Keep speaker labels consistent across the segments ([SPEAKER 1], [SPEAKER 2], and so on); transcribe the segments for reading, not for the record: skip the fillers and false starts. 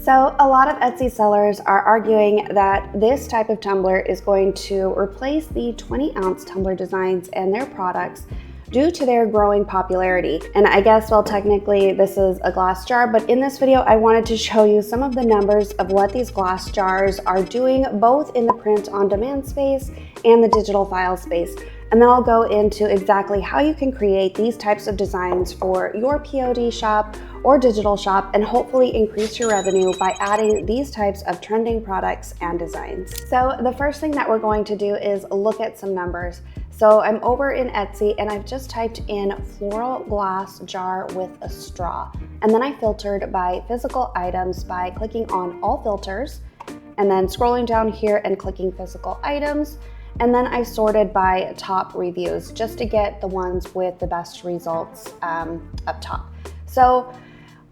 [SPEAKER 1] So a lot of Etsy sellers are arguing that this type of tumbler is going to replace the 20-ounce tumbler designs and their products due to their growing popularity. And I guess, well, technically this is a glass jar, but in this video, I wanted to show you some of the numbers of what these glass jars are doing, both in the print-on-demand space and the digital file space. And then I'll go into exactly how you can create these types of designs for your POD shop or digital shop and hopefully increase your revenue by adding these types of trending products and designs. So the first thing that we're going to do is look at some numbers. So I'm over in Etsy and I've just typed in floral glass jar with a straw. And then I filtered by physical items by clicking on all filters and then scrolling down here and clicking physical items. And then I sorted by top reviews just to get the ones with the best results up top. So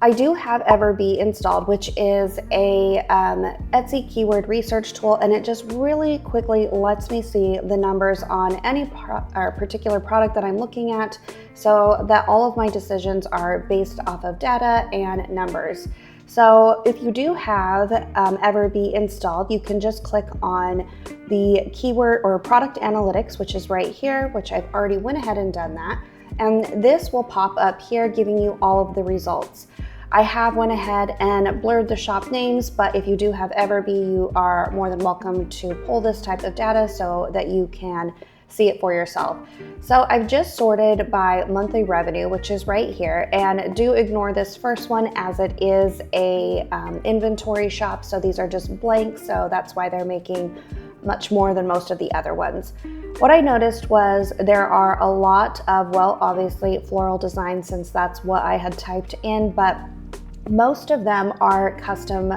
[SPEAKER 1] I do have Everbee installed, which is a Etsy keyword research tool, and it just really quickly lets me see the numbers on any particular product that I'm looking at, so that all of my decisions are based off of data and numbers. So if you do have Everbee installed, you can just click on the keyword or product analytics, which is right here, which I've already went ahead and done that. And this will pop up here giving you all of the results. I have went ahead and blurred the shop names, but if you do have Everbee, you are more than welcome to pull this type of data so that you can see it for yourself. So I've just sorted by monthly revenue, which is right here, and do ignore this first one as it is a inventory shop. So these are just blank, so that's why they're making much more than most of the other ones. What I noticed was there are a lot of, well, obviously floral designs since that's what I had typed in, but most of them are custom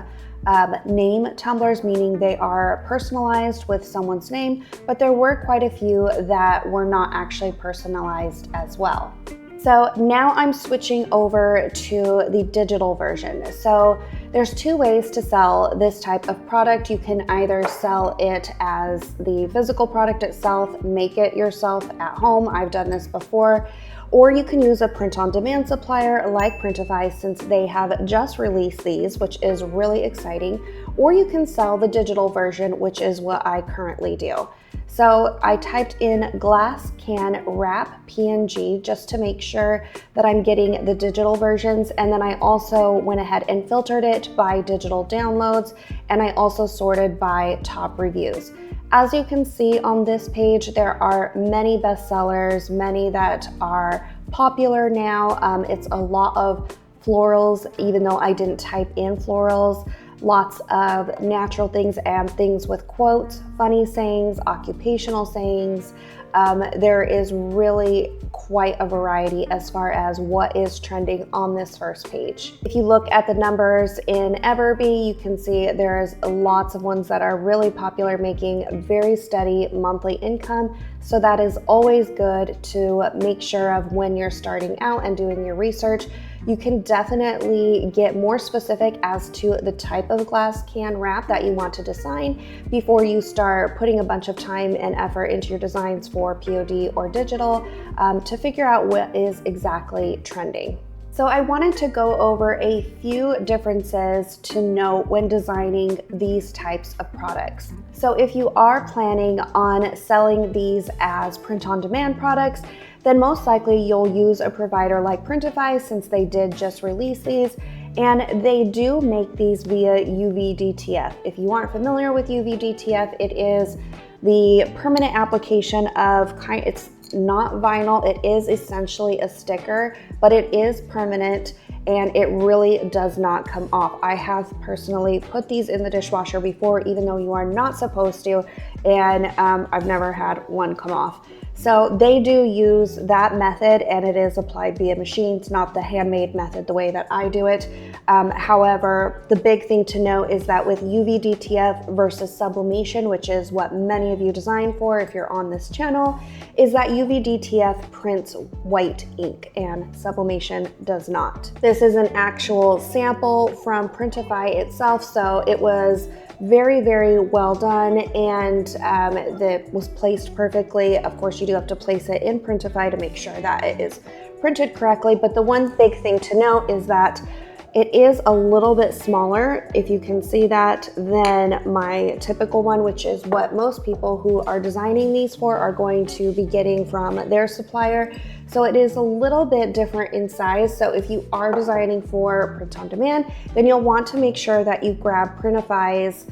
[SPEAKER 1] name tumblers, meaning they are personalized with someone's name, but there were quite a few that were not actually personalized as well. So now I'm switching over to the digital version. So there's two ways to sell this type of product. You can either sell it as the physical product itself, make it yourself at home. I've done this before. Or you can use a print-on-demand supplier like Printify since they have just released these, which is really exciting. Or you can sell the digital version, which is what I currently do. So I typed in glass can wrap PNG just to make sure that I'm getting the digital versions. And then I also went ahead and filtered it by digital downloads. And I also sorted by top reviews. As you can see on this page, there are many bestsellers, many that are popular now. It's a lot of florals, even though I didn't type in florals. Lots of natural things and things with quotes, funny sayings, occupational sayings. There is really quite a variety as far as what is trending on this first page. If you look at the numbers in Everbee, you can see there's lots of ones that are really popular, making very steady monthly income. So that is always good to make sure of when you're starting out and doing your research. You can definitely get more specific as to the type of glass can wrap that you want to design before you start putting a bunch of time and effort into your designs for POD or digital to figure out what is exactly trending. So I wanted to go over a few differences to note when designing these types of products. So if you are planning on selling these as print-on-demand products, then most likely you'll use a provider like Printify since they did just release these, and they do make these via UV-DTF. If you aren't familiar with UV-DTF, it is the permanent application of it's not vinyl, it is essentially a sticker, but it is permanent and it really does not come off. I have personally put these in the dishwasher before, even though you are not supposed to, and I've never had one come off. So they do use that method and it is applied via machines, not the handmade method the way that I do it. However, the big thing to know is that with UV-DTF versus sublimation, which is what many of you design for if you're on this channel, is that UV-DTF prints white ink and sublimation does not. This is an actual sample from Printify itself, so it was very, very well done, and that was placed perfectly. Of course, you do have to place it in Printify to make sure that it is printed correctly, but the one big thing to note is that It is a little bit smaller, if you can see that, than my typical one, which is what most people who are designing these for are going to be getting from their supplier. So it is a little bit different in size. So if you are designing for print on demand, then you'll want to make sure that you grab Printify's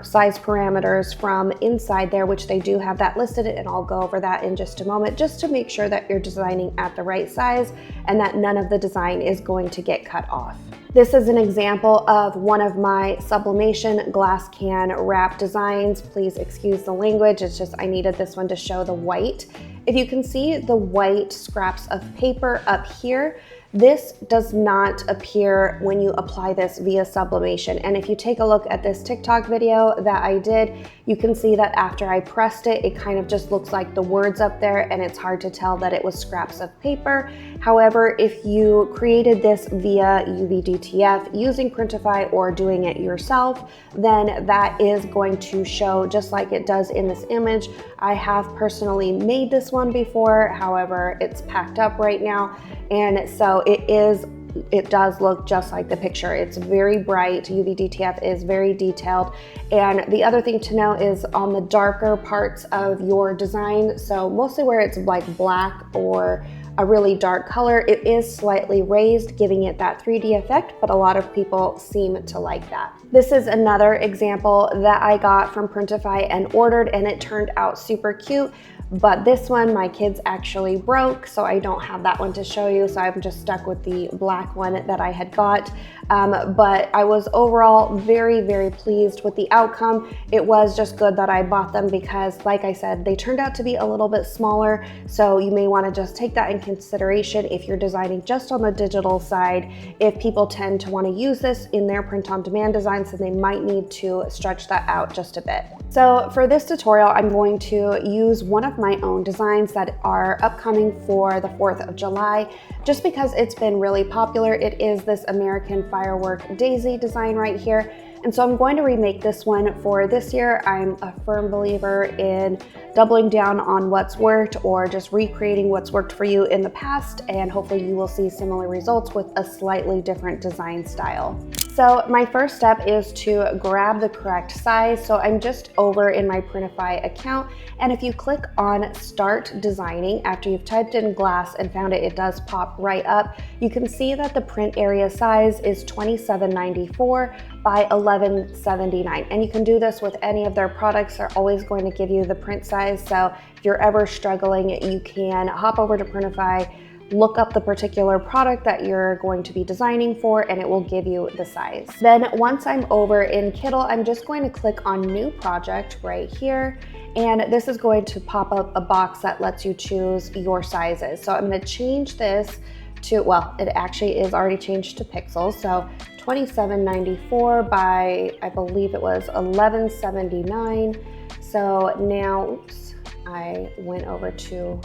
[SPEAKER 1] size parameters from inside there, which they do have that listed, and I'll go over that in just a moment, just to make sure that you're designing at the right size and that none of the design is going to get cut off. This is an example of one of my sublimation glass can wrap designs. Please excuse the language, it's just I needed this one to show the white. If you can see the white scraps of paper up here, this does not appear when you apply this via sublimation. And if you take a look at this TikTok video that I did, you can see that after I pressed it, it kind of just looks like the words up there, and it's hard to tell that it was scraps of paper. However, if you created this via UV-DTF using Printify or doing it yourself, then that is going to show just like it does in this image. I have personally made this one before, however, it's packed up right now. And so it does look just like the picture. It's very bright. UV-DTF is very detailed. And the other thing to know is on the darker parts of your design, so mostly where it's like black or a really dark color, it is slightly raised, giving it that 3D effect, but a lot of people seem to like that. This is another example that I got from Printify and ordered, and it turned out super cute. But this one my kids actually broke, so I don't have that one to show you, so I'm just stuck with the black one that I had got. But I was overall very, very pleased with the outcome. It was just good that I bought them because, like I said, they turned out to be a little bit smaller, so you may want to just take that in consideration if you're designing just on the digital side. If people tend to want to use this in their print-on-demand designs, then they might need to stretch that out just a bit. So for this tutorial, I'm going to use one of my own designs that are upcoming for the 4th of July, just because it's been really popular. It is this American Firework Daisy design right here. And so I'm going to remake this one for this year. I'm a firm believer in doubling down on what's worked or just recreating what's worked for you in the past, and hopefully you will see similar results with a slightly different design style. So my first step is to grab the correct size. So I'm just over in my Printify account, and if you click on Start Designing after you've typed in glass and found it, it does pop right up. You can see that the print area size is 2794 by 1179, and you can do this with any of their products. They're always going to give you the print size, so if you're ever struggling, you can hop over to Printify, look up the particular product that you're going to be designing for, and it will give you the size. Then once I'm over in Kittl, I'm just going to click on New Project right here, and this is going to pop up a box that lets you choose your sizes. So I'm going to change this to, well, it actually is already changed to pixels, so 2794 by, I believe it was 1179. So now, oops, I went over to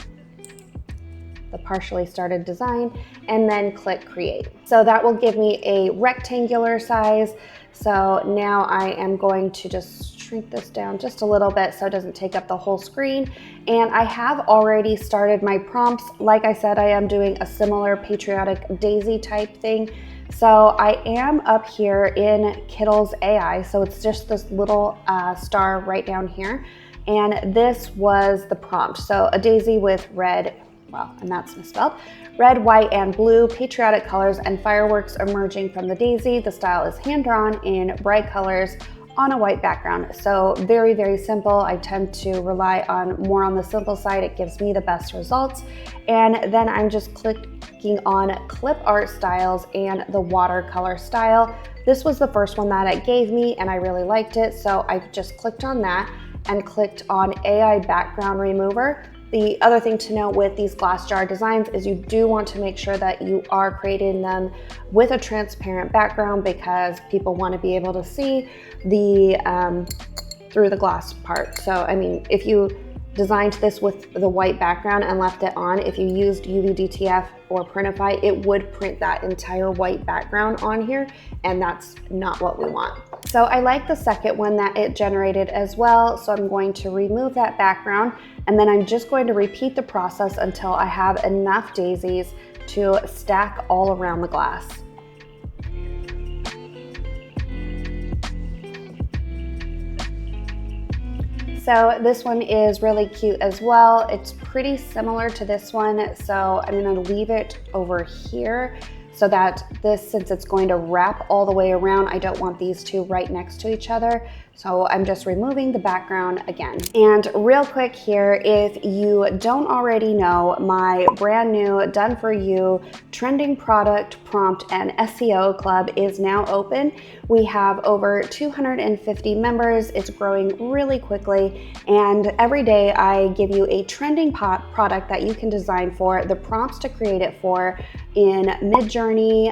[SPEAKER 1] the partially started design and then click create. So that will give me a rectangular size. So now I am going to just shrink this down just a little bit so it doesn't take up the whole screen. And I have already started my prompts. Like I said, I am doing a similar patriotic daisy type thing. So I am up here in Kittl's AI. So it's just this little star right down here. And this was the prompt. So a daisy with red, well, and that's misspelled, red, white, and blue, patriotic colors and fireworks emerging from the daisy. The style is hand-drawn in bright colors on a white background. So very, very simple. I tend to rely more on the simple side. It gives me the best results. And then I'm just clicking on Clip Art Styles and the watercolor style. This was the first one that it gave me, and I really liked it. So I just clicked on that and clicked on AI Background Remover. The other thing to note with these glass jar designs is you do want to make sure that you are creating them with a transparent background, because people want to be able to see the through the glass part. So I mean, if you designed this with the white background and left it on, if you used UV-DTF or Printify, it would print that entire white background on here, and that's not what we want. So I like the second one that it generated as well, so I'm going to remove that background, and then I'm just going to repeat the process until I have enough daisies to stack all around the glass. So this one is really cute as well. It's pretty similar to this one, so I'm gonna leave it over here so that this, since it's going to wrap all the way around, I don't want these two right next to each other. So I'm just removing the background again. And real quick here, if you don't already know, my brand new done for you trending product prompt and SEO club is now open. We have over 250 members. It's growing really quickly. And every day I give you a trending product that you can design for, the prompts to create it for in Midjourney,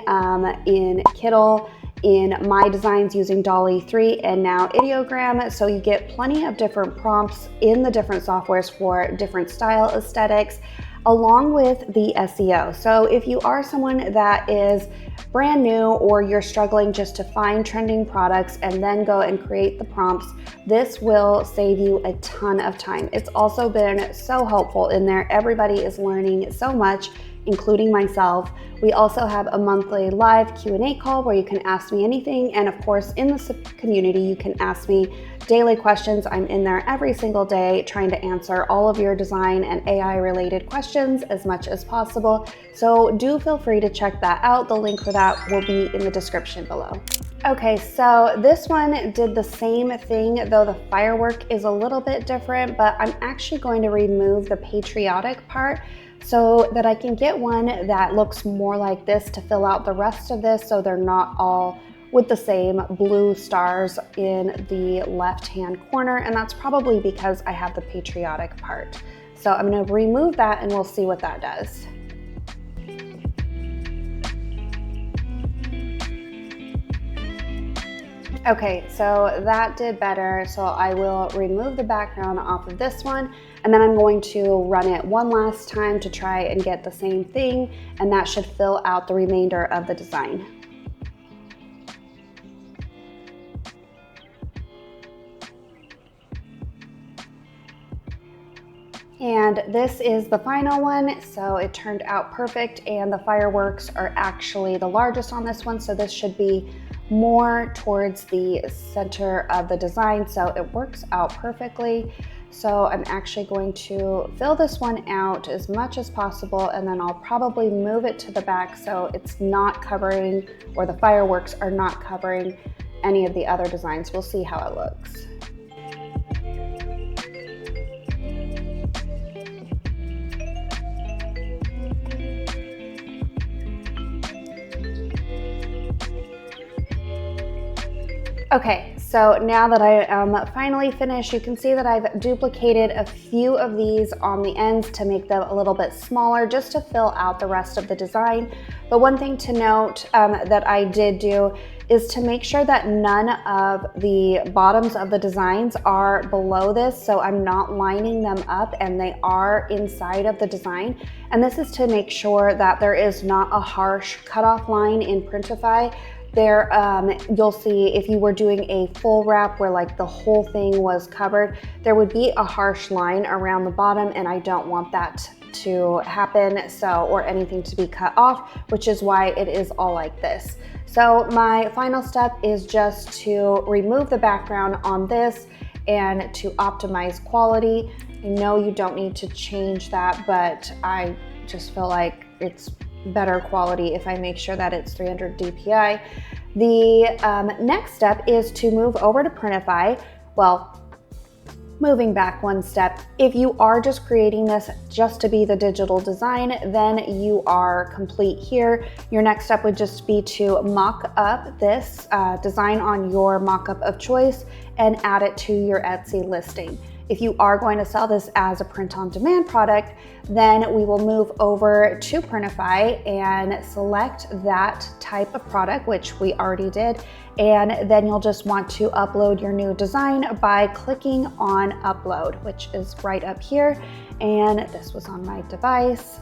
[SPEAKER 1] in Kittl, in my designs using DALL-E 3, and now Ideogram. So you get plenty of different prompts in the different softwares for different style aesthetics, along with the SEO. So if you are someone that is brand new or you're struggling just to find trending products and then go and create the prompts, this will save you a ton of time. It's also been so helpful in there. Everybody is learning so much, including myself. We also have a monthly live Q&A call where you can ask me anything. And of course, in the community, you can ask me daily questions. I'm in there every single day trying to answer all of your design and AI related questions as much as possible. So do feel free to check that out. The link for that will be in the description below. Okay, so this one did the same thing, though the firework is a little bit different, but I'm actually going to remove the patriotic part so that I can get one that looks more like this to fill out the rest of this, so they're not all with the same blue stars in the left-hand corner, and that's probably because I have the patriotic part. So I'm gonna remove that and we'll see what that does. Okay, so that did better. So I will remove the background off of this one, and then I'm going to run it one last time to try and get the same thing, and that should fill out the remainder of the design. And this is the final one, so it turned out perfect, and the fireworks are actually the largest on this one, so this should be more towards the center of the design, so it works out perfectly. So I'm actually going to fill this one out as much as possible, and then I'll probably move it to the back so it's not covering, or the fireworks are not covering any of the other designs. We'll see how it looks. Okay, so now that I am finally finished, you can see that I've duplicated a few of these on the ends to make them a little bit smaller, just to fill out the rest of the design. But one thing to note that I did do is to make sure that none of the bottoms of the designs are below this, so I'm not lining them up and they are inside of the design. And this is to make sure that there is not a harsh cutoff line in Printify. There, you'll see if you were doing a full wrap where like the whole thing was covered, there would be a harsh line around the bottom, and I don't want that to happen, so, or anything to be cut off, which is why it is all like this. So my final step is just to remove the background on this and to optimize quality. I know you don't need to change that, but I just feel like it's better quality if I make sure that it's 300 DPI. The next step is to move over to Printify. Well, moving back one step, if you are just creating this just to be the digital design, then you are complete here. Your next step would just be to mock up this design on your mockup of choice and add it to your Etsy listing. If you are going to sell this as a print-on-demand product, then we will move over to Printify and select that type of product, which we already did, and then you'll just want to upload your new design by clicking on Upload, which is right up here, and this was on my device.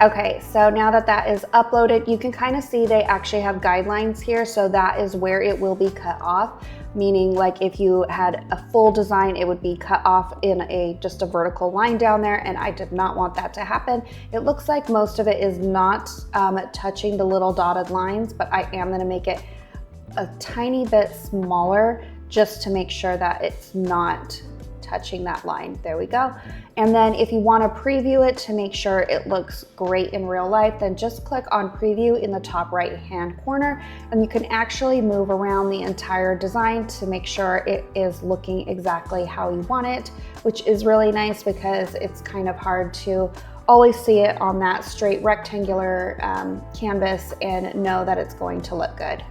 [SPEAKER 1] Okay, so now that that is uploaded, you can kind of see they actually have guidelines here, so that is where it will be cut off. Meaning, like if you had a full design, it would be cut off in just a vertical line down there, and I did not want that to happen. It looks like most of it is not touching the little dotted lines, but I am gonna make it a tiny bit smaller just to make sure that it's not touching that line. There we go. And then if you want to preview it to make sure it looks great in real life, then just click on preview in the top right hand corner, and you can actually move around the entire design to make sure it is looking exactly how you want it, which is really nice because it's kind of hard to always see it on that straight rectangular canvas and know that it's going to look good.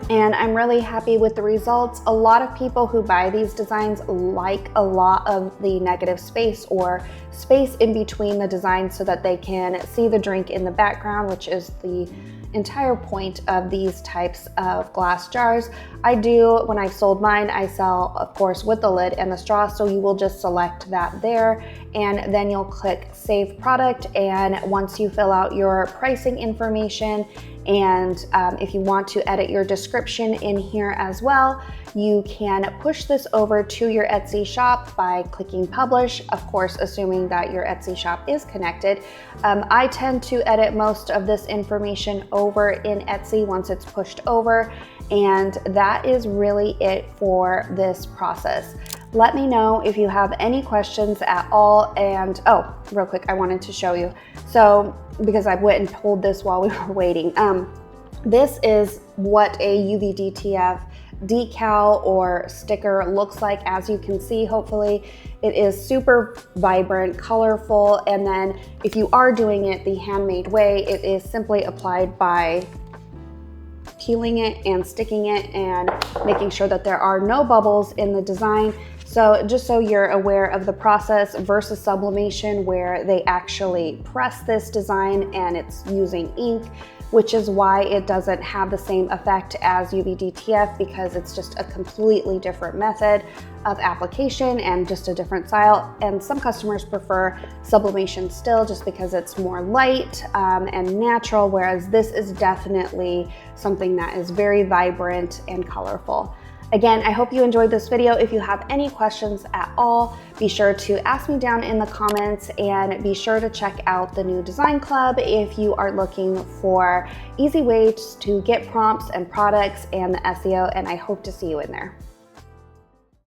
[SPEAKER 1] And I'm really happy with the results. A lot of people who buy these designs like a lot of the negative space or space in between the designs so that they can see the drink in the background, which is the entire point of these types of glass jars. I do, when I've sold mine, I sell, of course, with the lid and the straw, so you will just select that there, and then you'll click Save Product, and once you fill out your pricing information, and if you want to edit your description in here as well, you can push this over to your Etsy shop by clicking Publish, of course, assuming that your Etsy shop is connected. I tend to edit most of this information over in Etsy once it's pushed over, and that is really it for this process. Let me know if you have any questions at all. And oh, real quick, I wanted to show you. So, because I went and pulled this while we were waiting. This is what a UVDTF decal or sticker looks like. As you can see, hopefully it is super vibrant, colorful, and then if you are doing it the handmade way, it is simply applied by peeling it and sticking it and making sure that there are no bubbles in the design. So just so you're aware of the process versus sublimation, where they actually press this design and it's using ink, which is why it doesn't have the same effect as UVDTF, because it's just a completely different method of application and just a different style. And some customers prefer sublimation still just because it's more light and natural, whereas this is definitely something that is very vibrant and colorful. Again, I hope you enjoyed this video. If you have any questions at all, be sure to ask me down in the comments, and be sure to check out the new Design Club if you are looking for easy ways to get prompts and products and the SEO, and I hope to see you in there.